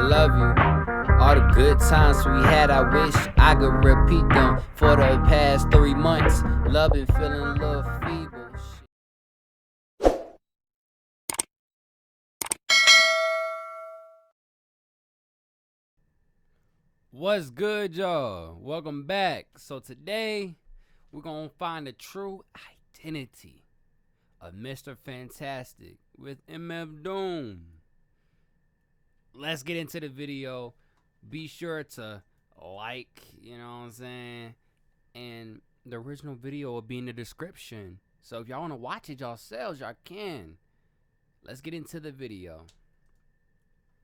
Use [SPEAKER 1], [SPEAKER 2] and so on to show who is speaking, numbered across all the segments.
[SPEAKER 1] love you. All the good times we had, I wish I could repeat them. For the past 3 months, love and feeling a little feeble. What's good, y'all? Welcome back. So today, we're going to find the true identity of Mr. Fantastik with MF Doom. Let's get into the video. Be sure to like, you know what I'm saying? And the original video will be in the description. So if y'all want to watch it yourselves, y'all can. Let's get into the video.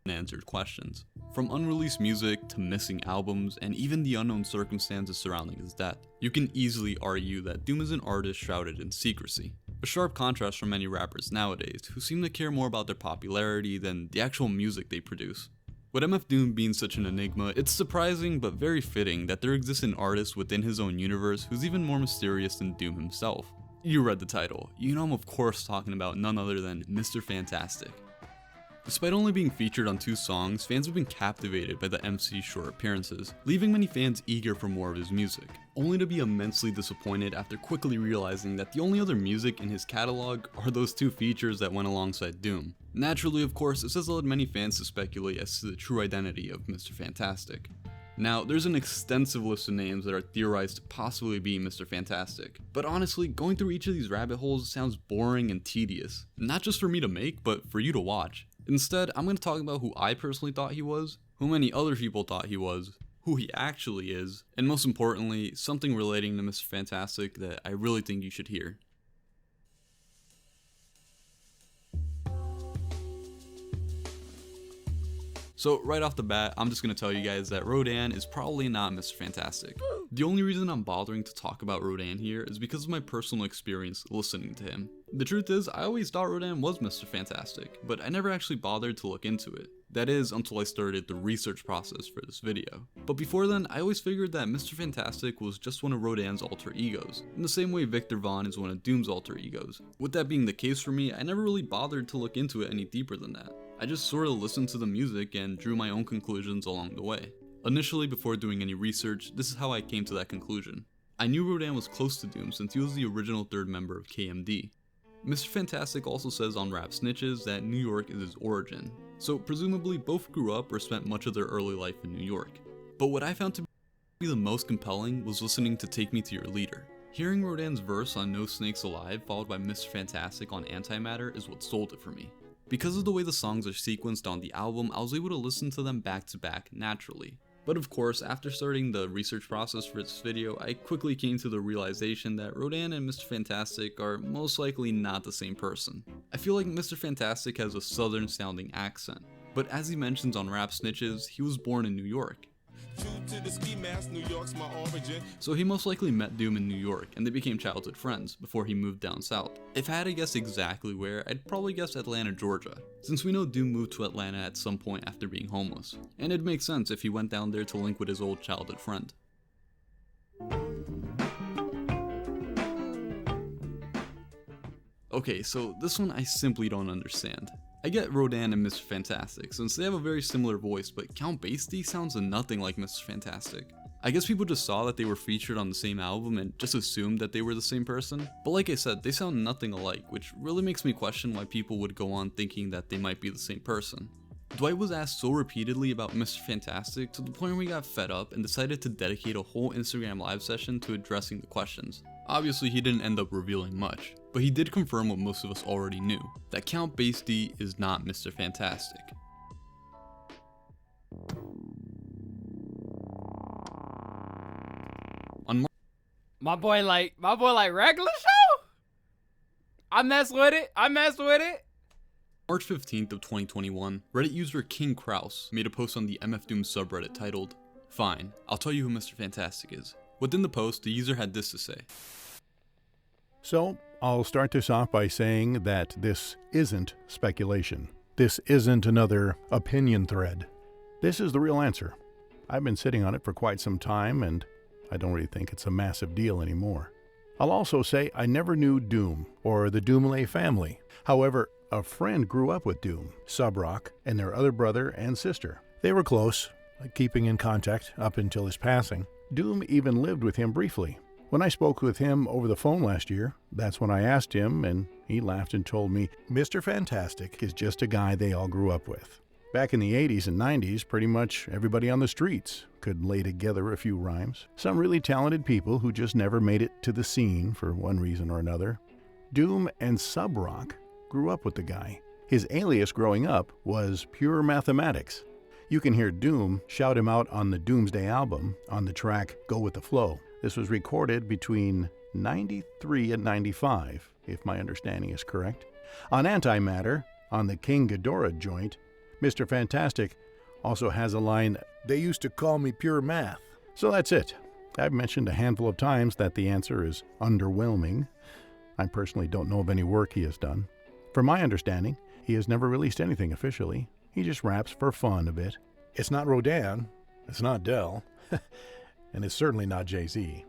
[SPEAKER 2] Unanswered questions. From unreleased music to missing albums and even the unknown circumstances surrounding his death, you can easily argue that Doom is an artist shrouded in secrecy. A sharp contrast from many rappers nowadays who seem to care more about their popularity than the actual music they produce. With MF Doom being such an enigma, it's surprising but very fitting that there exists an artist within his own universe who's even more mysterious than Doom himself. You read the title. You know I'm of course talking about none other than Mr. Fantastik. Despite only being featured on 2 songs, fans have been captivated by the MC's short appearances, leaving many fans eager for more of his music, only to be immensely disappointed after quickly realizing that the only other music in his catalog are those 2 features that went alongside Doom. Naturally, of course, this has led many fans to speculate as to the true identity of Mr. Fantastik. Now, there's an extensive list of names that are theorized to possibly be Mr. Fantastik, but honestly, going through each of these rabbit holes sounds boring and tedious, not just for me to make, but for you to watch. Instead, I'm going to talk about who I personally thought he was, who many other people thought he was, who he actually is, and most importantly, something relating to Mr. Fantastik that I really think you should hear. So right off the bat, I'm just going to tell you guys that Rodan is probably not Mr. Fantastik. The only reason I'm bothering to talk about Rodan here is because of my personal experience listening to him. The truth is, I always thought Rodan was Mr. Fantastik, but I never actually bothered to look into it. That is, until I started the research process for this video. But before then, I always figured that Mr. Fantastik was just one of Rodan's alter egos, in the same way Victor Vaughn is one of Doom's alter egos. With that being the case for me, I never really bothered to look into it any deeper than that. I just sort of listened to the music and drew my own conclusions along the way. Initially, before doing any research, this is how I came to that conclusion. I knew Rodan was close to Doom since he was the original 3rd member of KMD. Mr. Fantastik also says on Rap Snitches that New York is his origin, so presumably both grew up or spent much of their early life in New York. But what I found to be the most compelling was listening to Take Me to Your Leader. Hearing Rodan's verse on No Snakes Alive followed by Mr. Fantastik on Antimatter is what sold it for me. Because of the way the songs are sequenced on the album, I was able to listen to them back to back naturally. But of course, after starting the research process for this video, I quickly came to the realization that Rodan and Mr. Fantastik are most likely not the same person. I feel like Mr. Fantastik has a southern sounding accent, but as he mentions on Rap Snitches, he was born in New York. To the ski mask, New York's my origin. So he most likely met Doom in New York, and they became childhood friends before he moved down south. If I had to guess exactly where, I'd probably guess Atlanta, Georgia, since we know Doom moved to Atlanta at some point after being homeless, and it'd make sense if he went down there to link with his old childhood friend. Okay, so this one I simply don't understand. I get Rodan and Mr. Fantastik since they have a very similar voice, but Count Basie sounds nothing like Mr. Fantastik. I guess people just saw that they were featured on the same album and just assumed that they were the same person, but like I said, they sound nothing alike, which really makes me question why people would go on thinking that they might be the same person. Dwight was asked so repeatedly about Mr. Fantastik to the point where he got fed up and decided to dedicate a whole Instagram live session to addressing the questions. Obviously he didn't end up revealing much, but he did confirm what most of us already knew, that Count Basie is not Mr. Fantastik. On
[SPEAKER 1] My boy like regular show? I mess with it.
[SPEAKER 2] March 15th of 2021, Reddit user King Kraus made a post on the MF Doom subreddit titled, "Fine, I'll tell you who Mr. Fantastik is." Within the post, the user had this to say.
[SPEAKER 3] So, I'll start this off by saying that this isn't speculation. This isn't another opinion thread. This is the real answer. I've been sitting on it for quite some time, and I don't really think it's a massive deal anymore. I'll also say I never knew Doom or the Doomlay family. However, a friend grew up with Doom, Subrock, and their other brother and sister. They were close, keeping in contact up until his passing. Doom even lived with him briefly. When I spoke with him over the phone last year, that's when I asked him, and he laughed and told me, Mr. Fantastik is just a guy they all grew up with. Back in the 80s and 90s, pretty much everybody on the streets could lay together a few rhymes. Some really talented people who just never made it to the scene for one reason or another. Doom and Subrock grew up with the guy. His alias growing up was Pure Mathematics. You can hear Doom shout him out on the Doomsday album on the track Go With The Flow. This was recorded between 93 and 95, if my understanding is correct. On Antimatter, on the King Ghidorah joint, Mr. Fantastik also has a line, "They used to call me Pure Math." So that's it. I've mentioned a handful of times that the answer is underwhelming. I personally don't know of any work he has done. From my understanding, he has never released anything officially. He just raps for fun a bit. It's not Rodan, it's not Dell, and it's certainly not Jay-Z.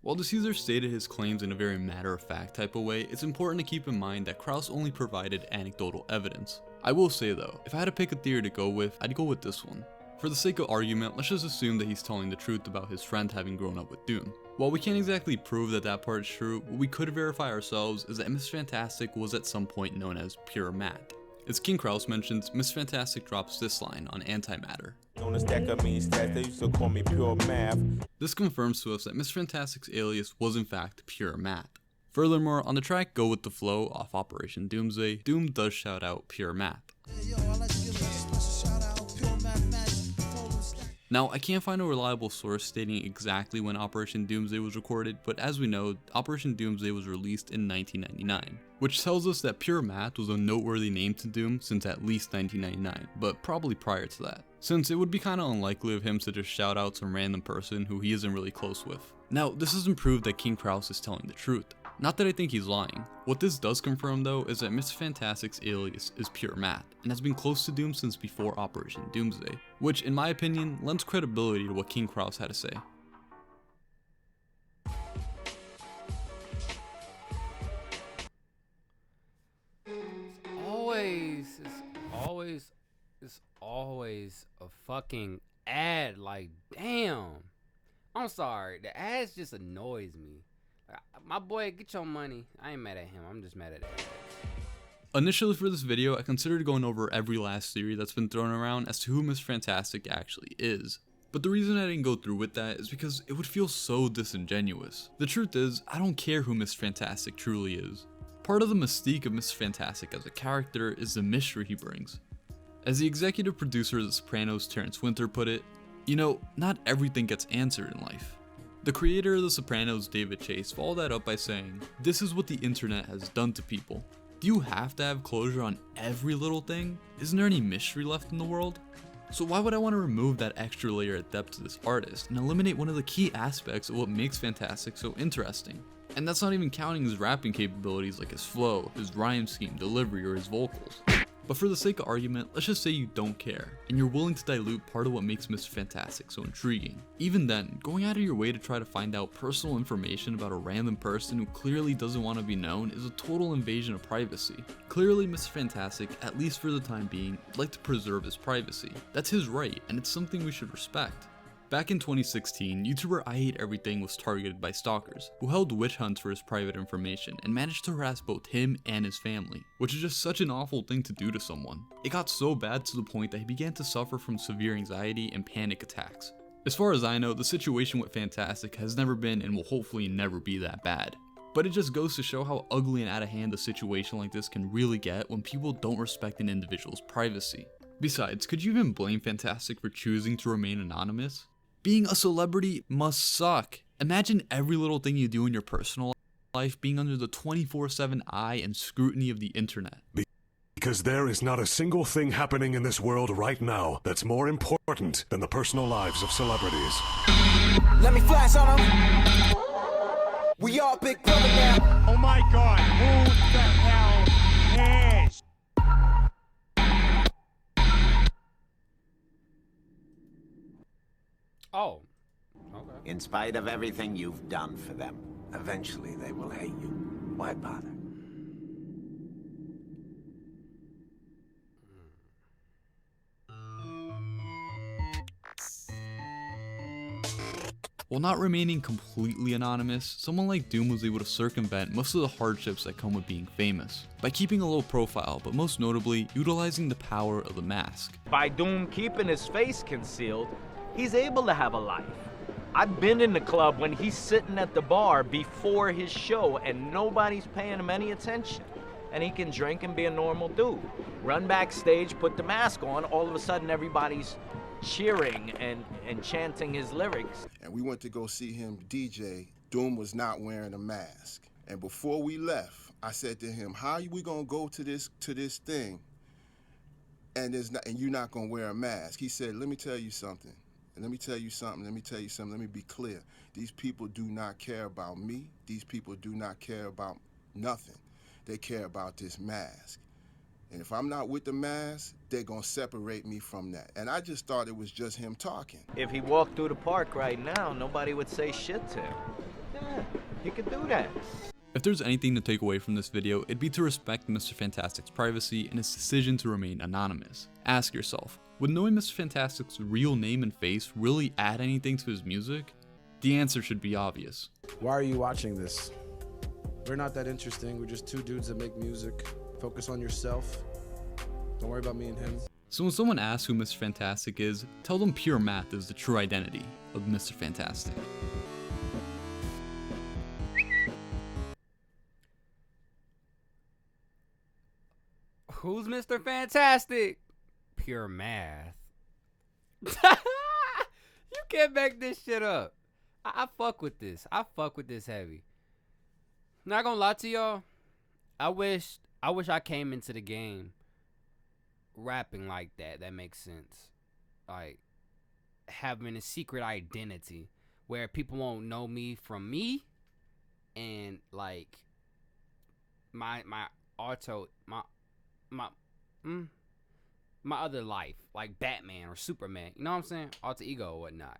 [SPEAKER 2] While the Caesar stated his claims in a very matter-of-fact type of way, it's important to keep in mind that Krauss only provided anecdotal evidence. I will say though, if I had to pick a theory to go with, I'd go with this one. For the sake of argument, let's just assume that he's telling the truth about his friend having grown up with Doom. While we can't exactly prove that that part is true, what we could verify ourselves is that Mr. Fantastik was at some point known as Pure Math. As King Krause mentions, Mr. Fantastik drops this line on Antimatter.
[SPEAKER 4] On a stack of mean stats, they used to call me Pure Math.
[SPEAKER 2] This confirms to us that Mr. Fantastik's alias was in fact Pure Math. Furthermore, on the track Go With The Flow off Operation Doomsday, Doom does shout out Pure Math. Now, I can't find a reliable source stating exactly when Operation Doomsday was recorded, but as we know, Operation Doomsday was released in 1999, which tells us that Pure Math was a noteworthy name to Doom since at least 1999, but probably prior to that, since it would be kinda unlikely of him to just shout out some random person who he isn't really close with. Now, this doesn't prove that King Krause is telling the truth. Not that I think he's lying. What this does confirm though is that Mr. Fantastik's alias is Pure Math, and has been close to Doom since before Operation Doomsday, which in my opinion lends credibility to what King Krause had to say.
[SPEAKER 1] It's always a fucking ad, like damn. I'm sorry, the ads just annoys me. My boy, get your money. I ain't mad at him, I'm just mad at it.
[SPEAKER 2] Initially for this video, I considered going over every last theory that's been thrown around as to who Mr. Fantastik actually is. But the reason I didn't go through with that is because it would feel so disingenuous. The truth is, I don't care who Mr. Fantastik truly is. Part of the mystique of Mr. Fantastik as a character is the mystery he brings. As the executive producer of The Sopranos, Terrence Winter, put it, you know, not everything gets answered in life. The creator of The Sopranos, David Chase, followed that up by saying, "This is what the internet has done to people. Do you have to have closure on every little thing? Isn't there any mystery left in the world? So why would I want to remove that extra layer of depth to this artist and eliminate one of the key aspects of what makes Fantastik so interesting? And that's not even counting his rapping capabilities like his flow, his rhyme scheme, delivery, or his vocals. But for the sake of argument, let's just say you don't care, and you're willing to dilute part of what makes Mr. Fantastik so intriguing. Even then, going out of your way to try to find out personal information about a random person who clearly doesn't want to be known is a total invasion of privacy. Clearly, Mr. Fantastik, at least for the time being, would like to preserve his privacy. That's his right, and it's something we should respect. Back in 2016, YouTuber I Hate Everything was targeted by stalkers, who held witch hunts for his private information and managed to harass both him and his family, which is just such an awful thing to do to someone. It got so bad to the point that he began to suffer from severe anxiety and panic attacks. As far as I know, the situation with Fantastik has never been and will hopefully never be that bad. But it just goes to show how ugly and out of hand a situation like this can really get when people don't respect an individual's privacy. Besides, could you even blame Fantastik for choosing to remain anonymous? Being a celebrity must suck. Imagine every little thing you do in your personal life being under the 24/7 eye and scrutiny of the internet.
[SPEAKER 5] Because there is not a single thing happening in this world right now that's more important than the personal lives of celebrities.
[SPEAKER 6] Let me flash on them. We all big brother now.
[SPEAKER 4] Oh my god, who the hell cares?
[SPEAKER 1] Oh, okay.
[SPEAKER 7] In spite of everything you've done for them, eventually they will hate you. Why bother?
[SPEAKER 2] While not remaining completely anonymous, someone like Doom was able to circumvent most of the hardships that come with being famous, by keeping a low profile, but most notably, utilizing the power of the mask.
[SPEAKER 8] By Doom keeping his face concealed, he's able to have a life. I've been in the club when he's sitting at the bar before his show and nobody's paying him any attention. And he can drink and be a normal dude. Run backstage, put the mask on, all of a sudden everybody's cheering and chanting his lyrics.
[SPEAKER 9] And we went to go see him DJ. Doom was not wearing a mask. And before we left, I said to him, how are we gonna go to this thing and you're not gonna wear a mask? He said, let me tell you something. And let me tell you something, let me be clear. These people do not care about me. These people do not care about nothing. They care about this mask. And if I'm not with the mask, they're gonna separate me from that. And I just thought it was just him talking.
[SPEAKER 8] If he walked through the park right now, nobody would say shit to him. Yeah, he could do that.
[SPEAKER 2] If there's anything to take away from this video, it'd be to respect Mr. Fantastik's privacy and his decision to remain anonymous. Ask yourself, would knowing Mr. Fantastik's real name and face really add anything to his music? The answer should be obvious.
[SPEAKER 10] Why are you watching this? We're not that interesting. We're just two dudes that make music. Focus on yourself. Don't worry about me and him.
[SPEAKER 2] So when someone asks who Mr. Fantastik is, tell them pure math is the true identity of Mr. Fantastik.
[SPEAKER 1] Who's Mr. Fantastik? Pure math. You can't make this shit up. I fuck with this. I fuck with this heavy. Not gonna lie to y'all. I wish I came into the game rapping like that. That makes sense. Like having a secret identity where people won't know me from me, and like my other life, like Batman or Superman. You know what I'm saying? Alter ego or whatnot.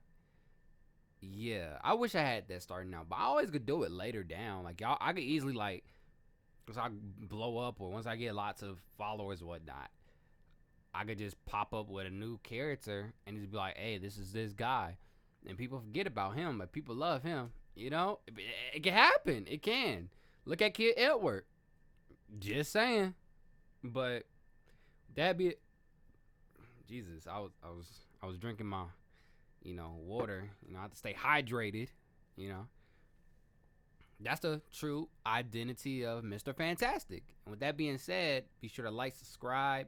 [SPEAKER 1] Yeah, I wish I had that starting out, but I always could do it later down. Like y'all, I could easily like, once I blow up or once I get lots of followers or whatnot, I could just pop up with a new character and just be like, hey, this is this guy. And people forget about him, but people love him. You know, it can happen. It can. Look at Kid Edward. Just saying. But that be Jesus, I was drinking my, water. I have to stay hydrated, That's the true identity of Mr. Fantastik. And with that being said, be sure to like, subscribe,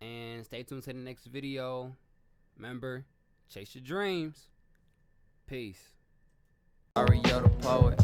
[SPEAKER 1] and stay tuned to the next video. Remember, chase your dreams. Peace. Mario the poet.